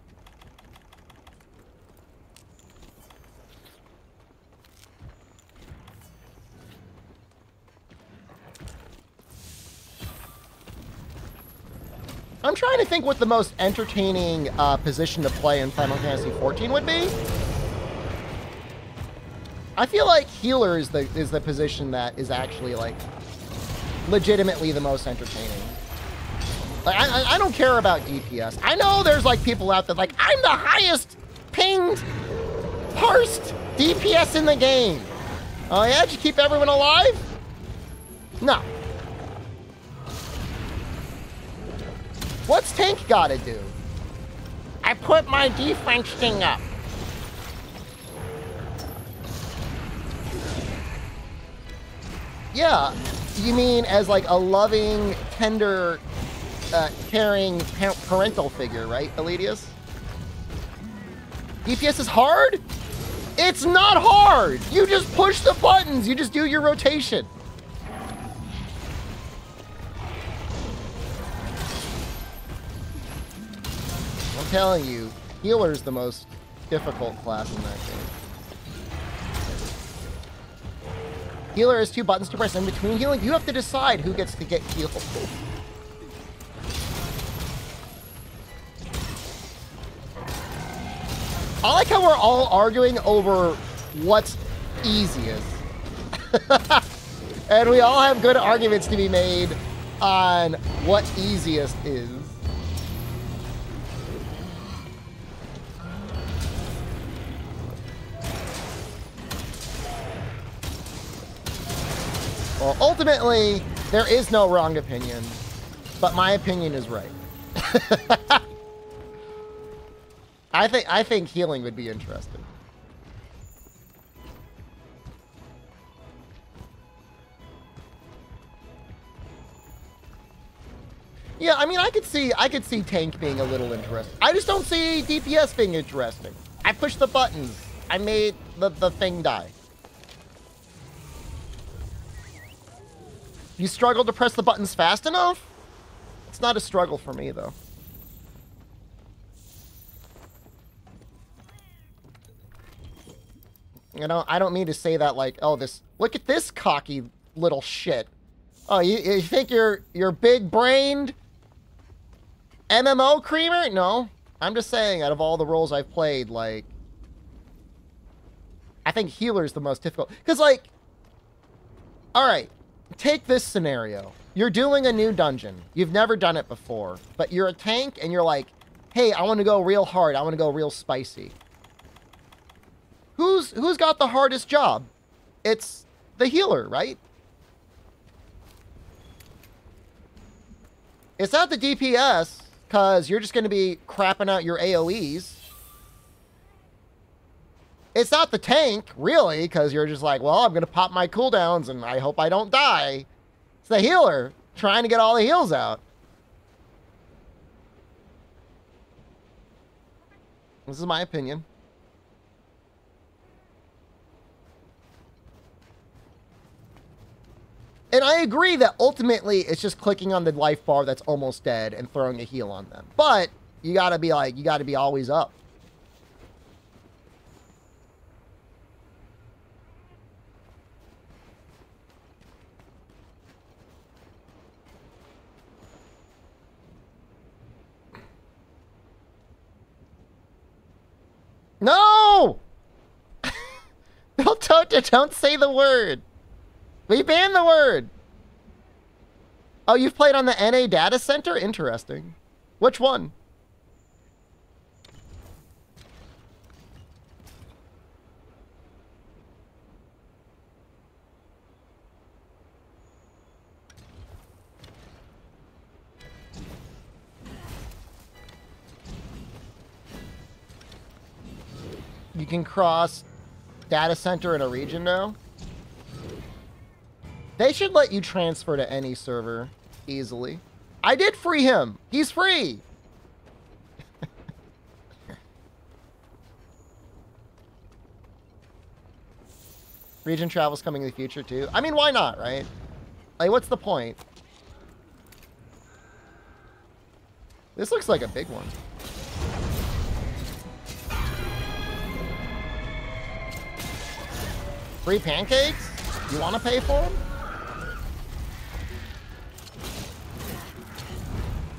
I'm trying to think what the most entertaining position to play in Final Fantasy XIV would be. I feel like healer is the position that is actually, like, legitimately the most entertaining. Like, I don't care about DPS. I know there's, like, people out there like, I'm the highest pinged, parsed DPS in the game. Oh yeah, did you keep everyone alive? No. What's tank gotta do? I put my defense thing up. Yeah, you mean as like a loving, tender, caring parental figure, right, Eledius? DPS is hard? It's not hard! You just push the buttons, you just do your rotation. I'm telling you, healer's the most difficult class in that game. Healer has 2 buttons to press in between healing. You have to decide who gets to get healed. I like how we're all arguing over what's easiest. And we all have good arguments to be made on what easiest is. Well, ultimately, there is no wrong opinion, but my opinion is right. I think healing would be interesting. Yeah, I mean, I could see tank being a little interesting. I just don't see DPS being interesting. I pushed the buttons. I made the thing die. You struggle to press the buttons fast enough? It's not a struggle for me, though. You know, I don't mean to say that like, oh, look at this cocky little shit. Oh, you think you're big-brained MMO creamer? No. I'm just saying, out of all the roles I've played, like, I think healer's the most difficult. Because, like, all right. Take this scenario. You're doing a new dungeon. You've never done it before, but you're a tank and you're like, hey, I want to go real hard. I want to go real spicy. Who's got the hardest job? It's the healer, right? It's not the DPS, because you're just going to be crapping out your AoEs. It's not the tank, really, because you're just like, well, I'm going to pop my cooldowns and I hope I don't die. It's the healer trying to get all the heals out. This is my opinion. And I agree that ultimately it's just clicking on the life bar that's almost dead and throwing a heal on them. But you got to be like, you got to be always up. No! Don't say the word. We banned the word. Oh, you've played on the NA data center? Interesting. Which one? You can cross data center in a region now. They should let you transfer to any server easily. I did free him. He's free. Region travel's coming in the future too. I mean, why not, right? Like, what's the point? This looks like a big one. Free pancakes? You want to pay for them?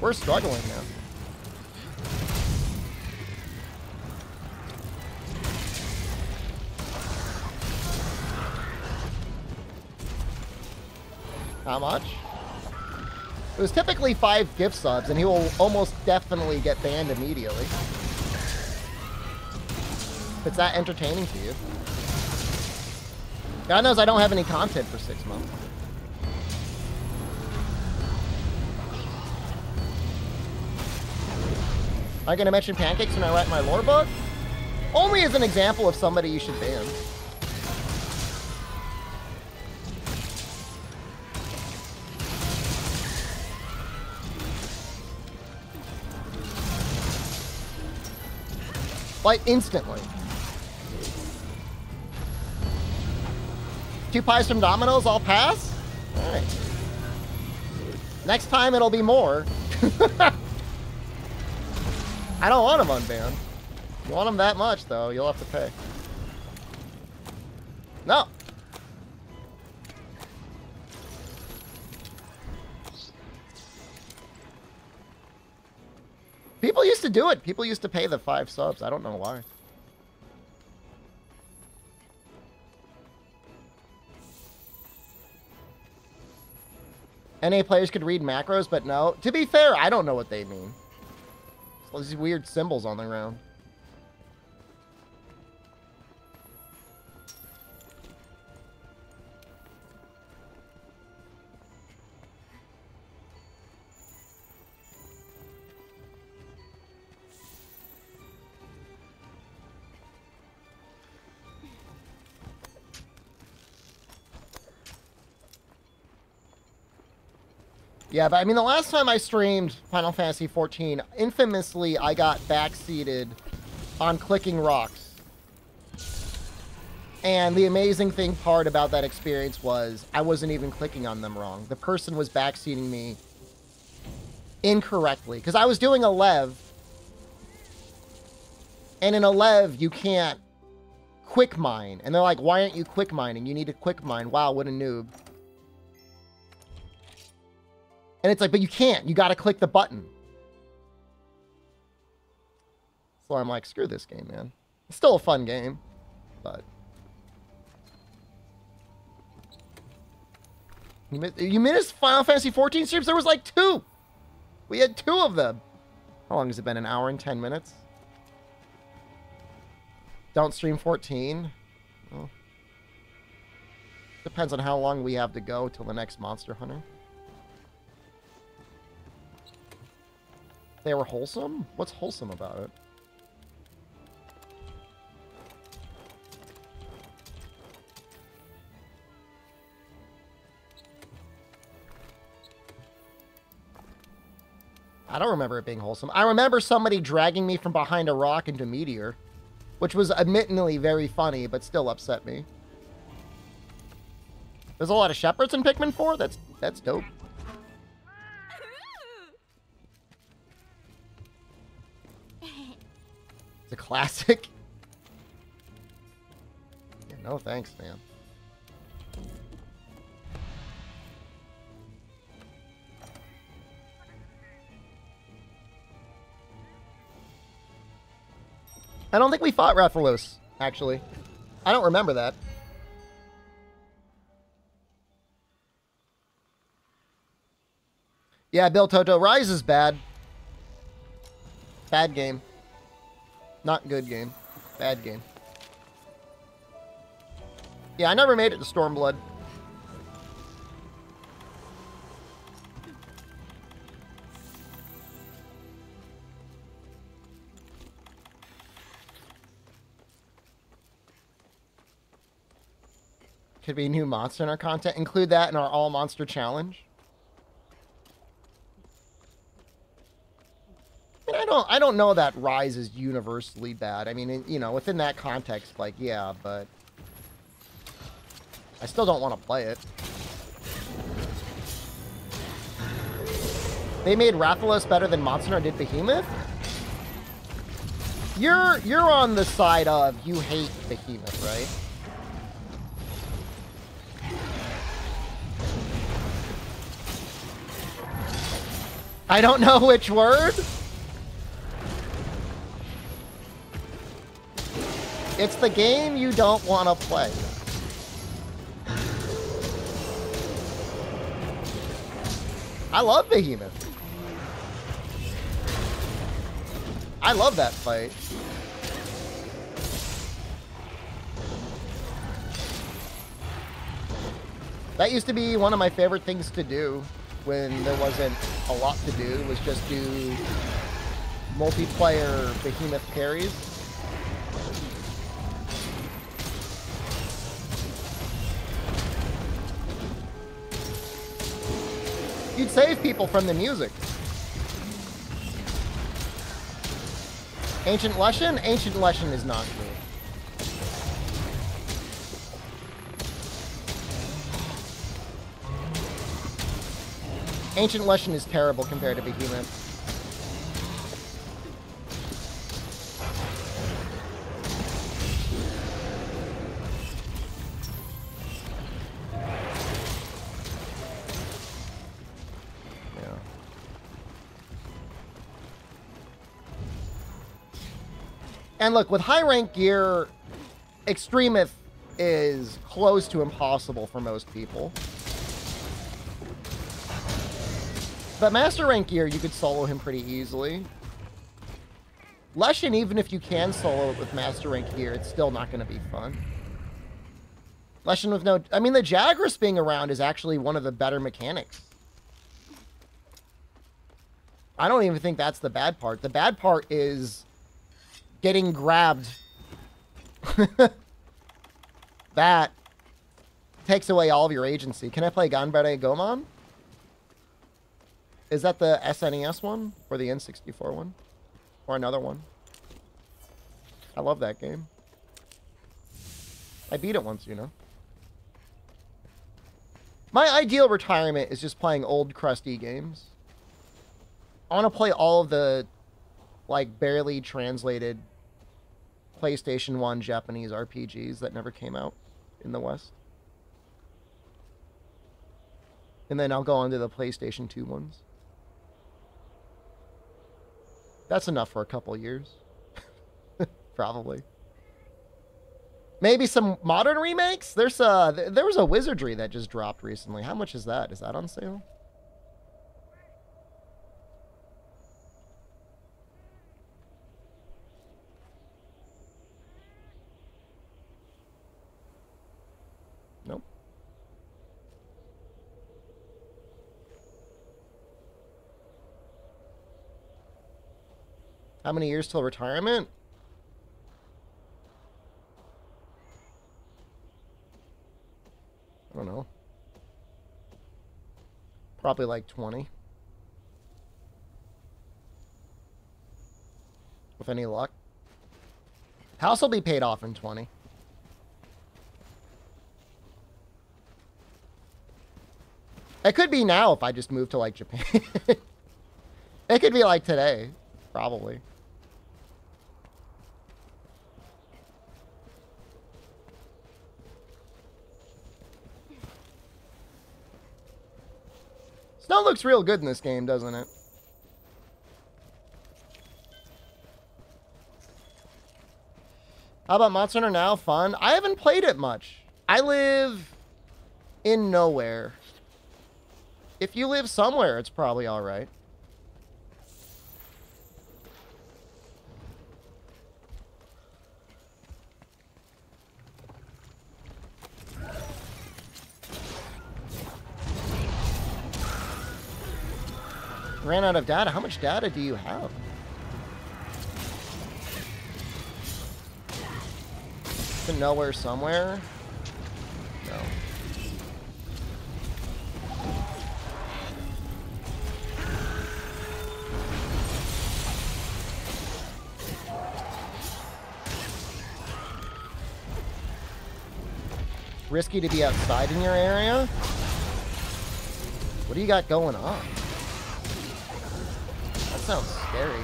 We're struggling now. How much? It was typically 5 gift subs, and he will almost definitely get banned immediately. If it's that entertaining to you. God knows I don't have any content for 6 months. Am I going to mention pancakes when I write my lore book? Only as an example of somebody you should ban. Like, instantly. 2 pies from Domino's, I'll pass? Alright. Next time it'll be more. I don't want them unbanned. If you want them that much, though, you'll have to pay. No. People used to do it. People used to pay the 5 subs. I don't know why. NA players could read macros, but no. To be fair, I don't know what they mean. All these weird symbols on the ground. Yeah, but I mean, the last time I streamed Final Fantasy XIV, infamously, I got backseated on clicking rocks. And the amazing part about that experience was I wasn't even clicking on them wrong. The person was backseating me incorrectly. Because I was doing a lev. And in a lev, you can't quick mine. And they're like, why aren't you quick mining? You need to quick mine. Wow, what a noob. And it's like, but you can't. You got to click the button. So I'm like, screw this game, man. It's still a fun game, but... You missed Final Fantasy XIV streams? There was like 2. We had 2 of them. How long has it been? An hour and 10 minutes? Don't stream 14. Well, depends on how long we have to go till the next Monster Hunter. They were wholesome? What's wholesome about it? I don't remember it being wholesome. I remember somebody dragging me from behind a rock into Meteor, which was admittedly very funny, but still upset me. There's a lot of Shepards in Pikmin 4? That's dope. It's a classic. Yeah, no thanks, man. I don't think we fought Rathalos, actually. I don't remember that. Yeah, Bill Toto, Rise is bad. Bad game. Not good game. Bad game. Yeah, I never made it to Stormblood. Could be a new monster in our content. Include that in our all monster challenge. I don't know that Rise is universally bad. I mean, you know, within that context, like, yeah, but I still don't want to play it. They made Rathalos better than Monster did Behemoth? You're on the side of you hate Behemoth, right? I don't know which word. It's the game you don't want to play. I love Behemoth. I love that fight. That used to be one of my favorite things to do when there wasn't a lot to do, was just do multiplayer Behemoth carries. You'd save people from the music. Ancient Lushan? Ancient Lushan is not good. Ancient Lushan is terrible compared to Behemoth. And look, with high rank gear, Extremith is close to impossible for most people. But Master rank gear, you could solo him pretty easily. Lushan, even if you can solo it with Master rank gear, it's still not going to be fun. Lushan with no... I mean, the Jagras being around is actually one of the better mechanics. I don't even think that's the bad part. The bad part is getting grabbed. That takes away all of your agency. Can I play Ganbare Goemon? Is that the SNES one? Or the N64 one? Or another one? I love that game. I beat it once, you know. My ideal retirement is just playing old, crusty games. I want to play all of the, like, barely translated PlayStation 1 Japanese RPGs that never came out in the West. And then I'll go on to the PlayStation 2 ones. That's enough for a couple years. Probably. Maybe some modern remakes? There was a Wizardry that just dropped recently. How much is that? Is that on sale? Nope. How many years till retirement? I don't know. Probably like 20. With any luck. House will be paid off in 20. It could be now if I just move to like Japan. It could be like today. Probably. Snow looks real good in this game, doesn't it? How about Monster Hunter Now? Fun. I haven't played it much. I live in nowhere. If you live somewhere, it's probably all right. Ran out of data. How much data do you have? To nowhere somewhere? No. Risky to be outside in your area? What do you got going on? sounds scary.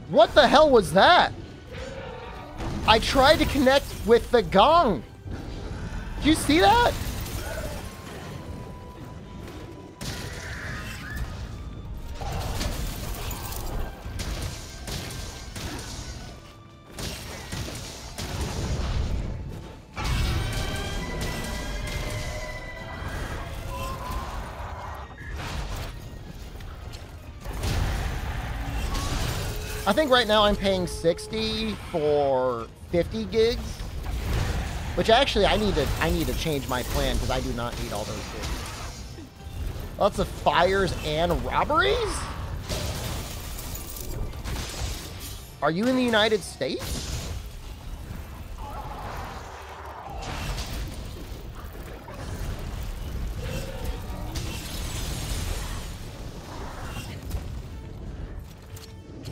What the hell was that? I tried to connect with the gong. Did you see that? I think right now I'm paying 60 for 50 gigs, which actually I need to change my plan because I do not need all those gigs. Lots of fires and robberies? Are you in the United States?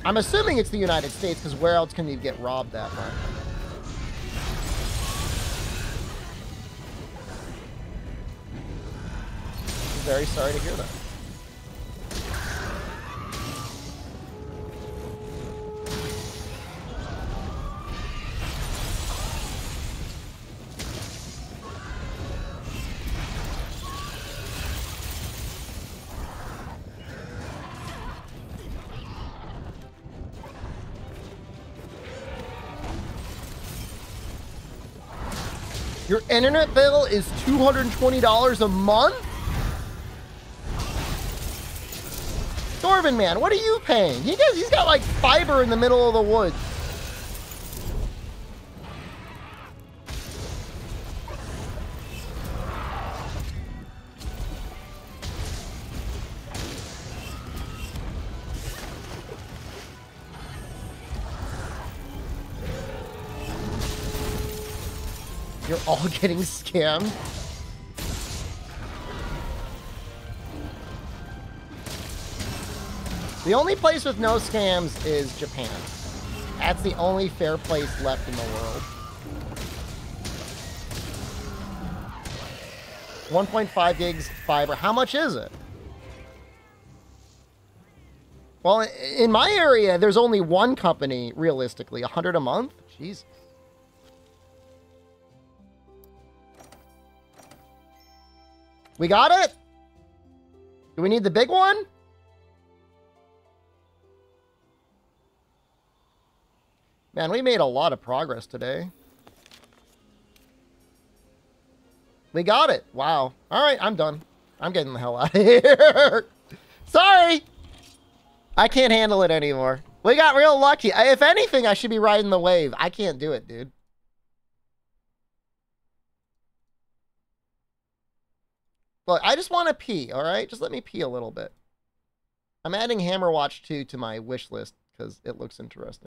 I'm assuming it's the United States, because where else can you get robbed that much? Very sorry to hear that. Your internet bill is $220 a month? Dwarven man, what are you paying? He's got like fiber in the middle of the woods. You're all getting scammed. The only place with no scams is Japan. That's the only fair place left in the world. 1.5 gigs fiber. How much is it? Well, in my area, there's only one company, realistically. 100 a month? Jeez. We got it? Do we need the big one? Man, we made a lot of progress today. We got it. Wow. All right, I'm done. I'm getting the hell out of here. Sorry. I can't handle it anymore. We got real lucky. If anything, I should be riding the wave. I can't do it, dude. Look, I just want to pee, all right? Just let me pee a little bit. I'm adding Hammerwatch 2 to my wish list because it looks interesting.